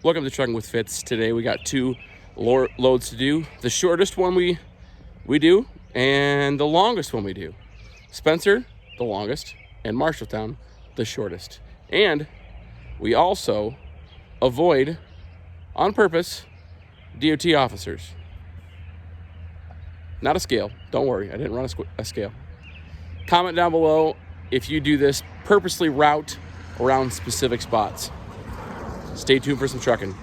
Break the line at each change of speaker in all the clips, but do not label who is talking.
Welcome to Trucking with Fitz. Today we got two loads to do. The shortest one we do and the longest one we do. Spencer, the longest, and Marshalltown, the shortest. And we also avoid, on purpose, DOT officers. Not a scale. Don't worry, I didn't run a scale. Comment down below if you do this purposely route around specific spots. Stay tuned for some trucking.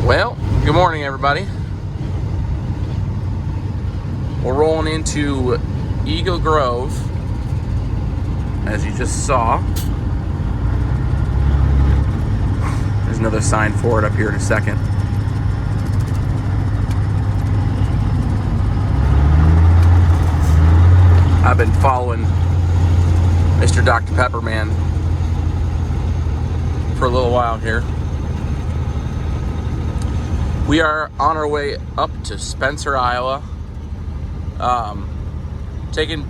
Well, good morning, everybody. We're rolling into Eagle Grove, as you just saw. There's another sign for it up here in a second. I've been following Mr. Dr. Pepperman for a little while here. We are on our way up to Spencer, Iowa. Taking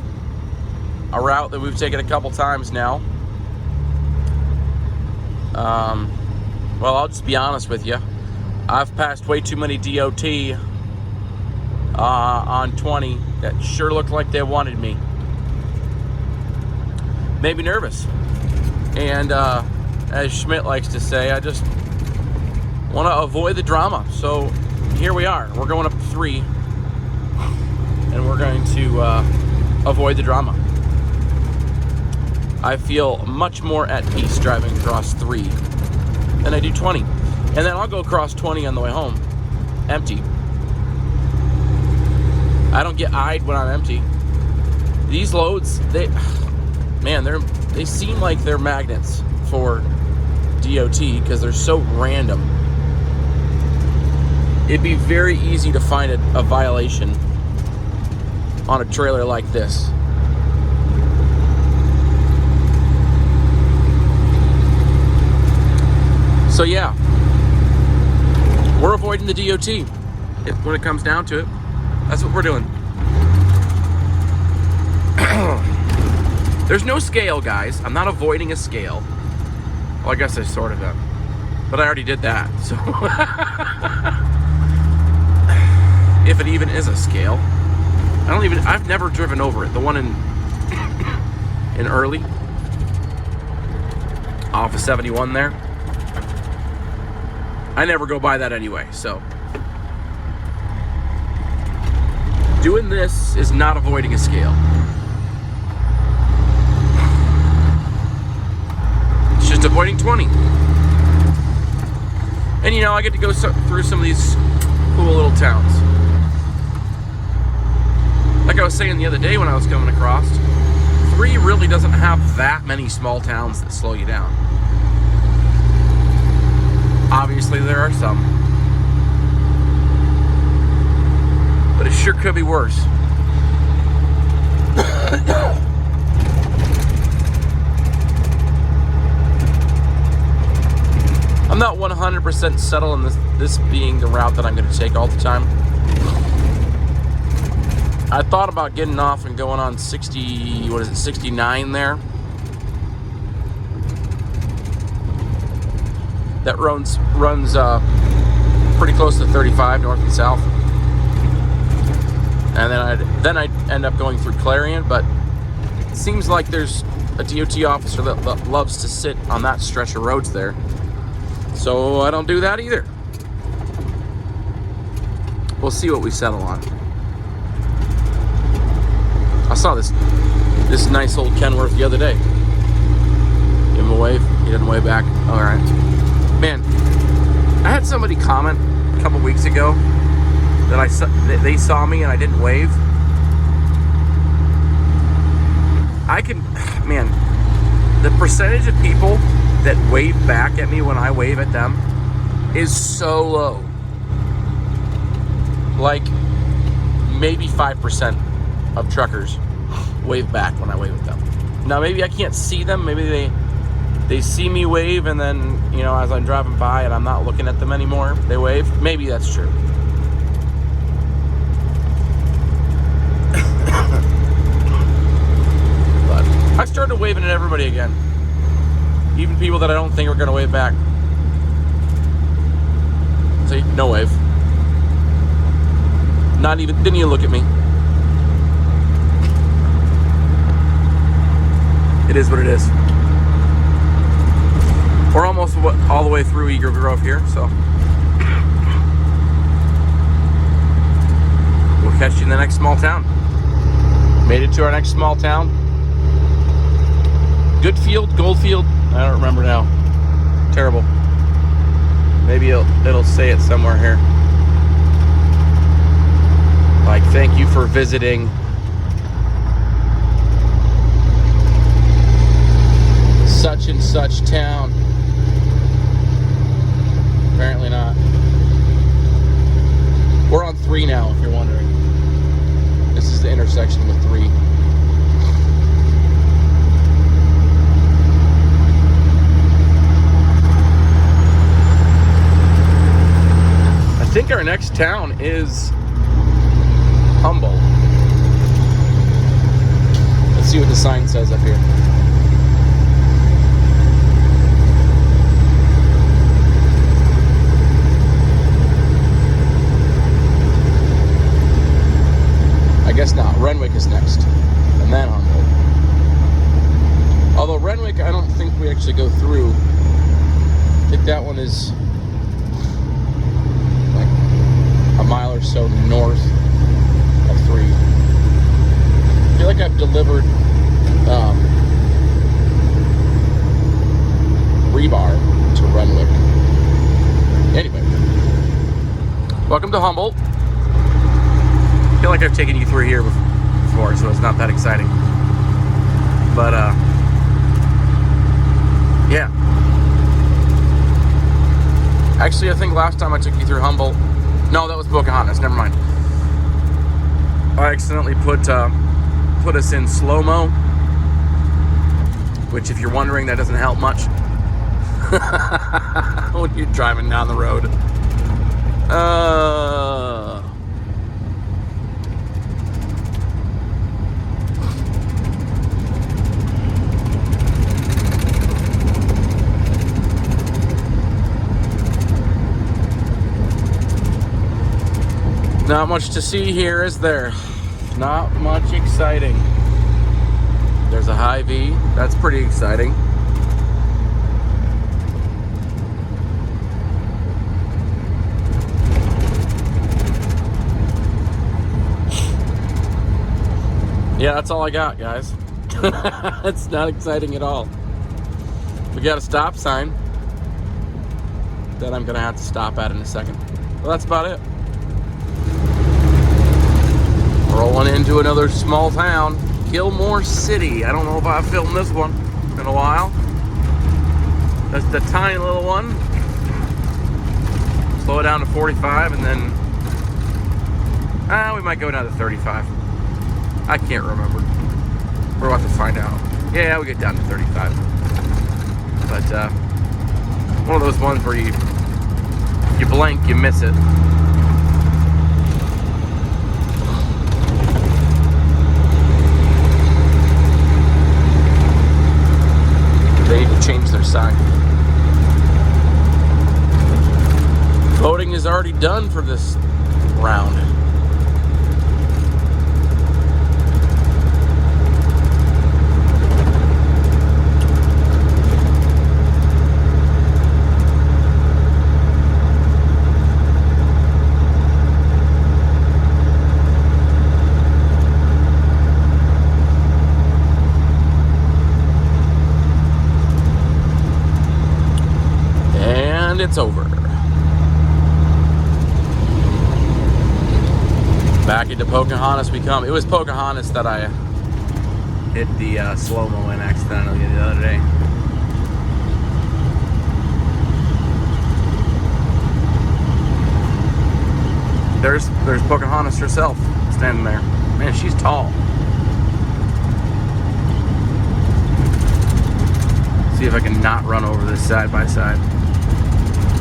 a route that we've taken a couple times now. Well, I'll just be honest with you. I've passed way too many DOT on 20 that sure looked like they wanted me. Made me nervous. And as Schmidt likes to say, I just want to avoid the drama. So here we are. We're going up 3, and we're going to avoid the drama. I feel much more at peace driving across 3 than I do 20. And then I'll go across 20 on the way home, empty. I don't get eyed when I'm empty. These loads, they seem like they're magnets for DOT because they're so random. It'd be very easy to find a violation on a trailer like this. So yeah, we're avoiding the DOT. When it comes down to it, that's what we're doing. There's no scale, guys. I'm not avoiding a scale. Well, I guess I sort of am. But I already did that, so. If it even is a scale. I've never driven over it. The one in Early. Off of 71 there. I never go by that anyway, so. Doing this is not avoiding a scale. It's just avoiding 20. And you know, I get to go through some of these cool little towns. Like I was saying the other day when I was coming across, 3 really doesn't have that many small towns that slow you down. Obviously there are some. But it sure could be worse. I'm not 100% settled on this being the route that I'm going to take all the time. I thought about getting off and going on 69 there. That runs pretty close to 35 north and south. And then I'd end up going through Clarion, but it seems like there's a DOT officer that loves to sit on that stretch of roads there. So I don't do that either. We'll see what we settle on. I saw this nice old Kenworth the other day. Give him a wave. He didn't wave back. All right. Man, I had somebody comment a couple weeks ago that they saw me and I didn't wave. The percentage of people that wave back at me when I wave at them is so low. Like maybe 5% of truckers wave back when I wave at them. Now maybe I can't see them. Maybe they see me wave, and then, you know, as I'm driving by and I'm not looking at them anymore, they wave. Maybe that's true. But I started waving at everybody again. Even people that I don't think are going to wave back. See, no wave. Not even, didn't even look at me. It is what it is. We're almost all the way through Eagle Grove here, so we'll catch you in the next small town. Made it to our next small town. Goodfield, Goldfield, I don't remember now. Terrible. Maybe it'll say it somewhere here. Like, thank you for visiting such and such town. Apparently not. We're on 3 now, if you're wondering. This is the intersection with 3. I think our next town is Humboldt. Let's see what the sign says up here. I guess not. Renwick is next, and then Humboldt. Although Renwick, I don't think we actually go through. I think that one is like a mile or so north of 3. I feel like I've delivered rebar to Renwick. Anyway, welcome to Humboldt. I feel like I've taken you through here before, so it's not that exciting. But, yeah. Actually, I think last time I took you through Humboldt, no, that was Pocahontas, never mind. I accidentally put us in slow-mo, which, if you're wondering, that doesn't help much when you're driving down the road. Not much to see here, is there? Not much exciting. There's a Hy-Vee. That's pretty exciting. Yeah, that's all I got, guys. It's not exciting at all. We got a stop sign that I'm gonna have to stop at in a second. Well, that's about it. Rolling into another small town, Gilmore City. I don't know if I've filmed this one in a while. That's the tiny little one. Slow it down to 45 and then we might go down to 35. I can't remember. We're about to find out. Yeah, we get down to 35. But one of those ones where you blink, you miss it. They need to change their sign. Voting is already done for this round. It's over. Back into Pocahontas we come. It was Pocahontas that I hit the slow-mo in accidentally the other day. There's Pocahontas herself standing there. Man, she's tall. See if I can not run over this side by side.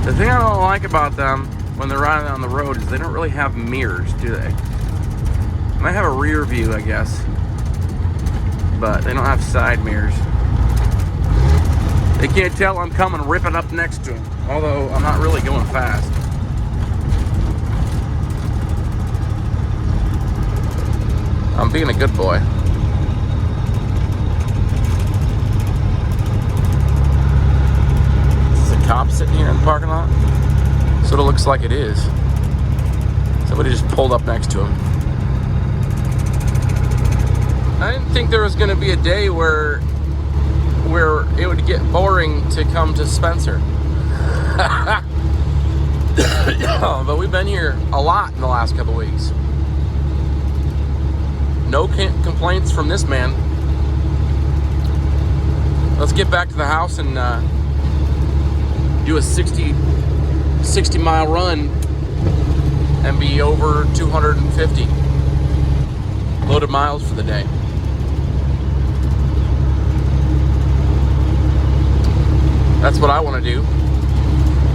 The thing I don't like about them when they're riding on the road is they don't really have mirrors, do they? They might have a rear view, I guess, but they don't have side mirrors. They can't tell I'm coming ripping up next to them, although I'm not really going fast. I'm being a good boy. Is a cop sitting here in the parking lot? Sort of looks like it is. Somebody just pulled up next to him. I didn't think there was going to be a day where it would get boring to come to Spencer. But we've been here a lot in the last couple weeks. No complaints from this man. Let's get back to the house and do a 60 mile run and be over 250 loaded miles for the day. That's what I want to do.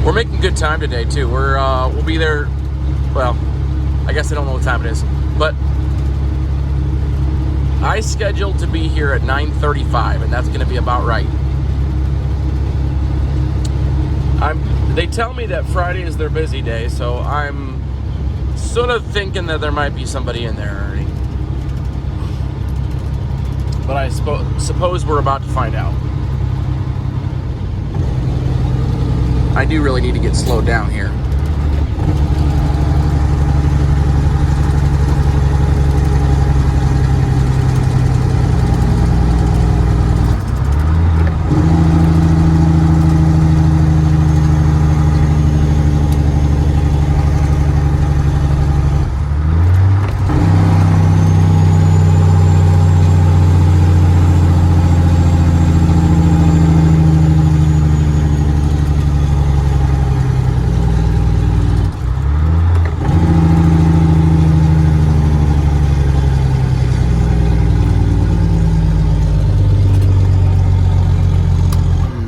We're making good time today too. We'll be there. Well, I guess I don't know what time it is, but I scheduled to be here at 9:35, and that's going to be about right. They tell me that Friday is their busy day, so I'm sort of thinking that there might be somebody in there already. But I suppose we're about to find out. I do really need to get slowed down here.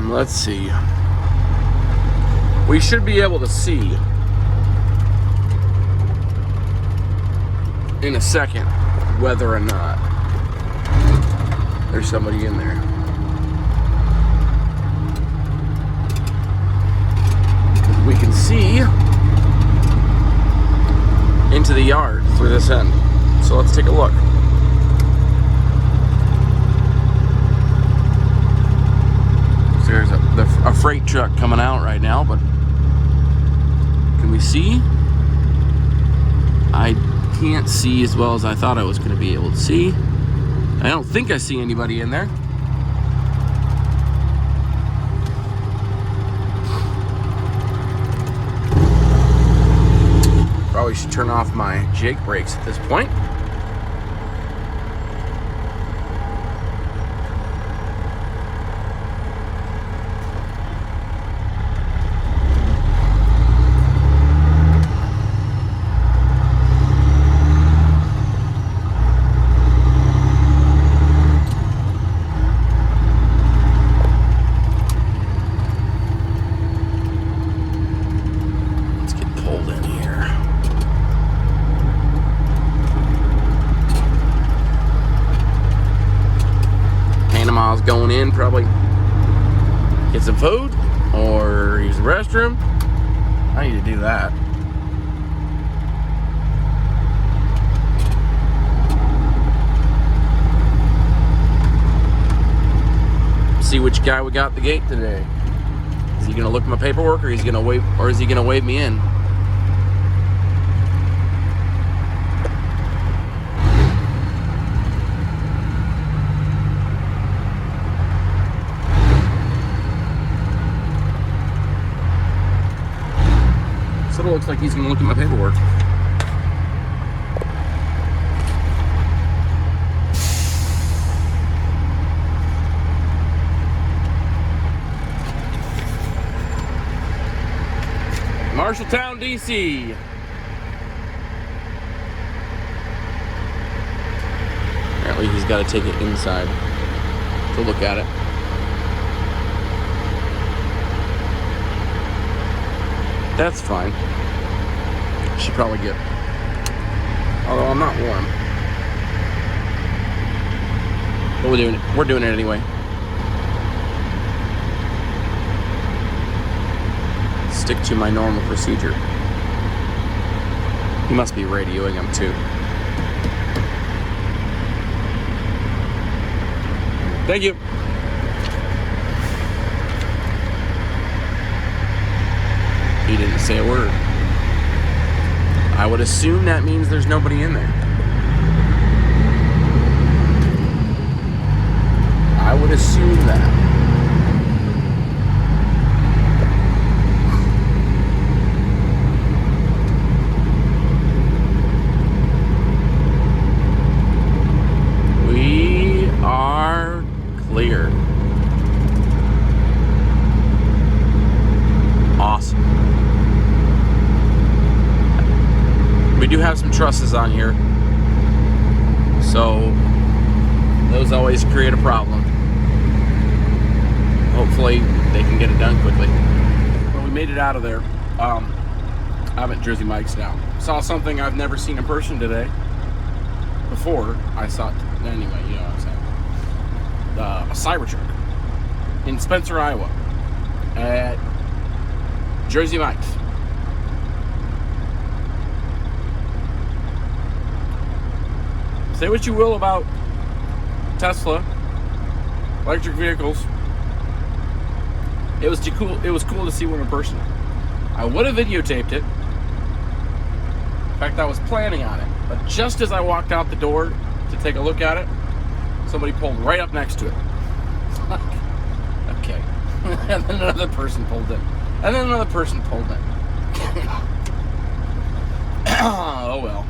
Let's see. We should be able to see in a second whether or not there's somebody in there. We can see into the yard through this end. So let's take a look. There's a freight truck coming out right now, but can we see? I can't see as well as I thought I was going to be able to see. I don't think I see anybody in there. Probably should turn off my Jake brakes at this point. Going in, probably get some food or use the restroom. I need to do that. See which guy we got at the gate today. Is he gonna look at my paperwork, or is he gonna wave me in? Sort of looks like he's gonna look at my paperwork. Marshalltown, DC. Apparently he's got to take it inside to look at it. That's fine. Should probably get, although I'm not warm. But we're doing it anyway. stick to my normal procedure. He must be radioing him too. Thank you. He didn't say a word. I would assume that means there's nobody in there. I would assume that. We are clear. Awesome. We do have some trusses on here, so those always create a problem. Hopefully they can get it done quickly. Well, we made it out of there. I'm at Jersey Mike's now. Saw something I've never seen in person today. Before I saw it, anyway, you know what I'm saying. A Cybertruck in Spencer, Iowa, at Jersey Mike's. Say what you will about Tesla, electric vehicles. It was cool. It was cool to see one in person. I would have videotaped it. In fact, I was planning on it. But just as I walked out the door to take a look at it, somebody pulled right up next to it. Okay. And then another person pulled in. And then another person pulled in. Oh well.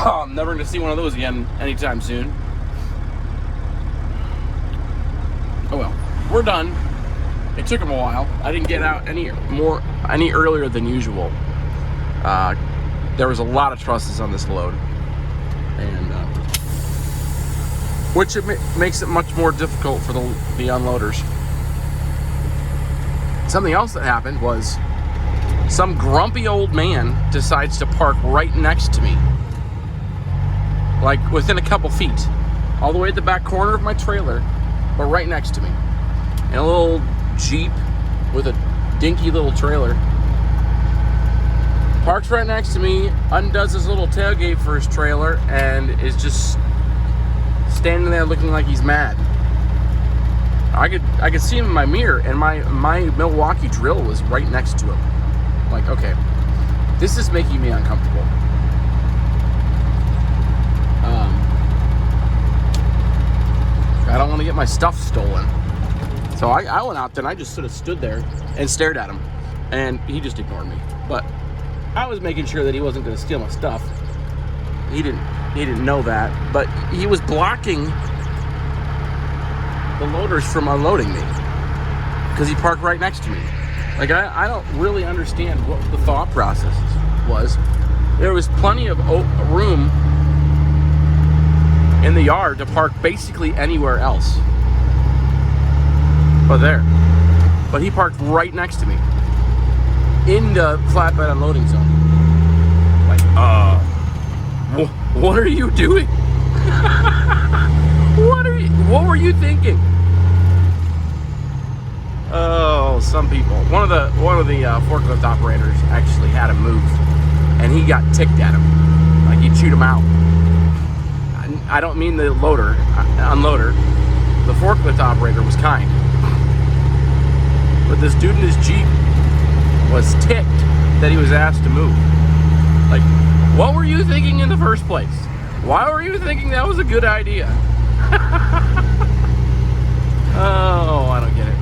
I'm never going to see one of those again anytime soon. Oh well. We're done. It took them a while. I didn't get out any earlier than usual. There was a lot of trusses on this load, and which makes it much more difficult for the unloaders. Something else that happened was some grumpy old man decides to park right next to me, like within a couple feet, all the way at the back corner of my trailer, but right next to me. In a little Jeep with a dinky little trailer. Parks right next to me, undoes his little tailgate for his trailer, and is just standing there looking like he's mad. I could see him in my mirror, and my Milwaukee drill was right next to him. Like, okay, this is making me uncomfortable. I don't want to get my stuff stolen. So I went out there and I just sort of stood there and stared at him, and he just ignored me. But I was making sure that he wasn't going to steal my stuff. He didn't know that, but he was blocking the loaders from unloading me because he parked right next to me. Like, I don't really understand what the thought process was. There was plenty of room in the yard to park basically anywhere else but there. But he parked right next to me in the flatbed unloading zone. Like, what are you doing? What were you thinking? Oh, some people. One of the forklift operators actually had him move, and he got ticked at him, like he chewed him out. I don't mean the unloader. The forklift operator was kind, but this dude in his Jeep was ticked that he was asked to move. Like, what were you thinking in the first place? Why were you thinking that was a good idea? Oh, I don't get it.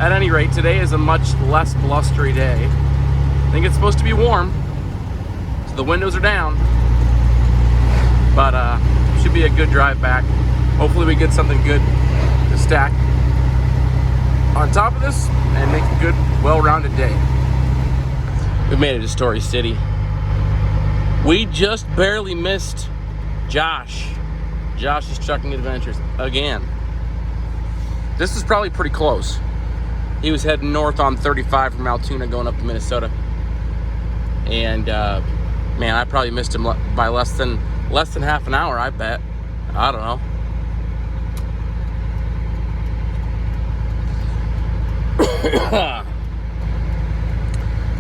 At any rate, today is a much less blustery day. I think it's supposed to be warm, so the windows are down. But should be a good drive back. Hopefully we get something good to stack on top of this and make a good, well-rounded day. We made it to Story City. We just barely missed Josh's Trucking Adventures again. This is probably pretty close. He was heading north on 35 from Altoona going up to Minnesota. And man, I probably missed him by less than half an hour, I bet. I don't know.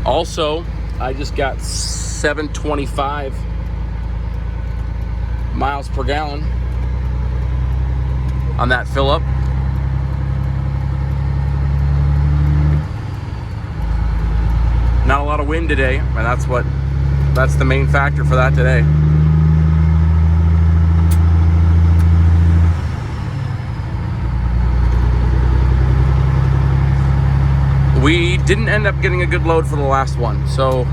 Also, I just got 725 miles per gallon on that fill up. Not a lot of wind today, and that's the main factor for that today. We didn't end up getting a good load for the last one, so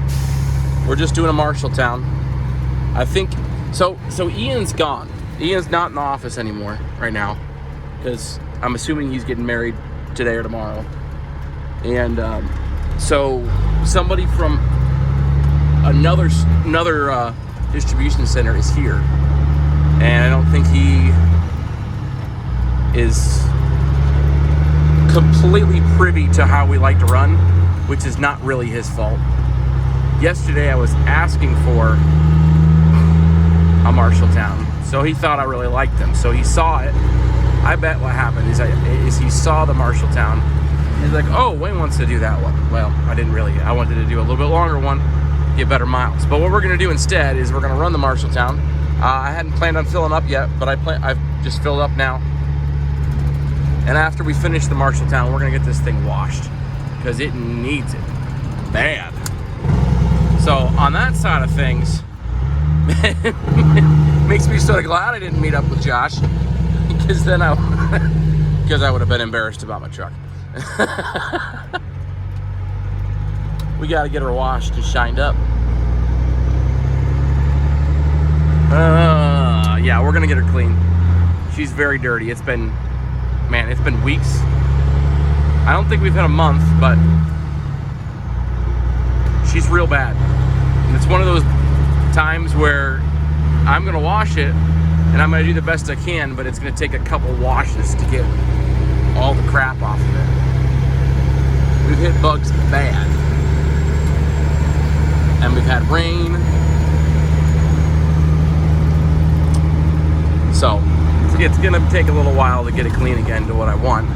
we're just doing a Marshalltown. I think so Ian's gone. Ian's not in the office anymore right now, because I'm assuming he's getting married today or tomorrow. And so somebody from another distribution center is here, and I don't think he is completely privy to how we like to run, which is not really his fault. Yesterday I was asking for a Marshalltown, so he thought I really liked them, so he saw it. I bet what happened is he saw the Marshalltown. He's like, oh, Wayne wants to do that one. Well, I wanted to do a little bit longer one, get better miles. But what we're going to do instead is we're going to run the Marshalltown. I hadn't planned on filling up yet, but I've just filled up now. And after we finish the Marshalltown, we're going to get this thing washed, because it needs it bad. So on that side of things, makes me sort of glad I didn't meet up with Josh, because then I would have been embarrassed about my truck. We got to get her washed and shined up. Yeah, we're gonna get her clean. She's very dirty. It's been weeks. I don't think we've had a month, but she's real bad. And it's one of those times where I'm gonna wash it and I'm gonna do the best I can, but it's gonna take a couple washes to get all the crap off of it. We've hit bugs bad, and we've had rain, so it's gonna take a little while to get it clean again to what I want,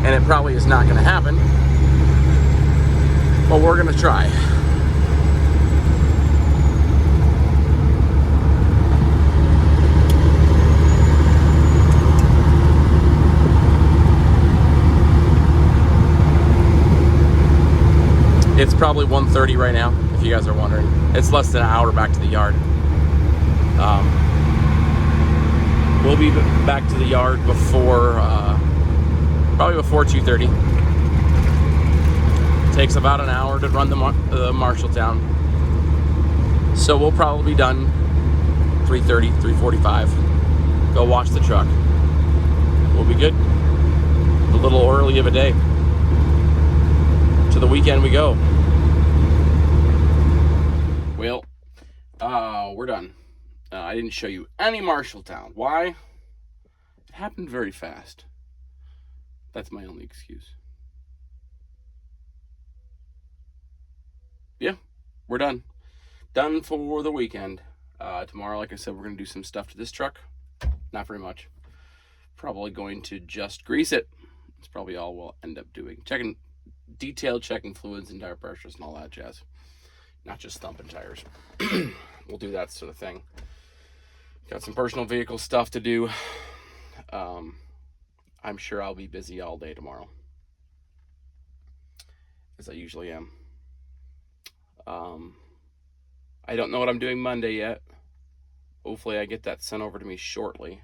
and it probably is not gonna happen, but we're gonna try. It's probably 1:30 right now, if you guys are wondering. It's less than an hour back to the yard. We'll be back to the yard probably before 2:30. Takes about an hour to run the Marshalltown. So we'll probably be done 3:30, 3:45. Go wash the truck. We'll be good. A little early of a day. To the weekend we go. Well, we're done. I didn't show you any Marshalltown. Why? It happened very fast. That's my only excuse. Yeah, we're done. Done for the weekend. Tomorrow, like I said, we're going to do some stuff to this truck. Not very much. Probably going to just grease it. That's probably all we'll end up doing. Detailed checking fluids and tire pressures and all that jazz. Not just thumping tires. We'll do that sort of thing. Got some personal vehicle stuff to do. I'm sure I'll be busy all day tomorrow, as I usually am. I don't know what I'm doing Monday yet. Hopefully I get that sent over to me shortly.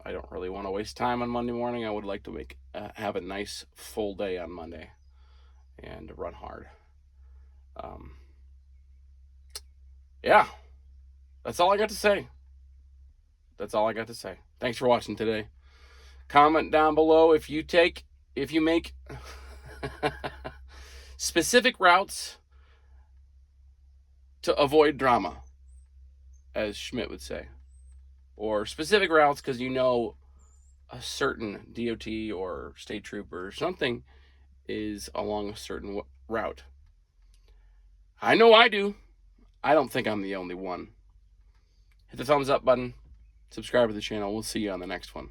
I don't really want to waste time on Monday morning. I would like to have a nice full day on Monday and run hard. Yeah, that's all I got to say. Thanks for watching today. Comment down below if you make specific routes to avoid drama, as Schmidt would say. Or specific routes because you know a certain DOT or state trooper or something is along a certain route. I know I do. I don't think I'm the only one. Hit the thumbs up button. Subscribe to the channel. We'll see you on the next one.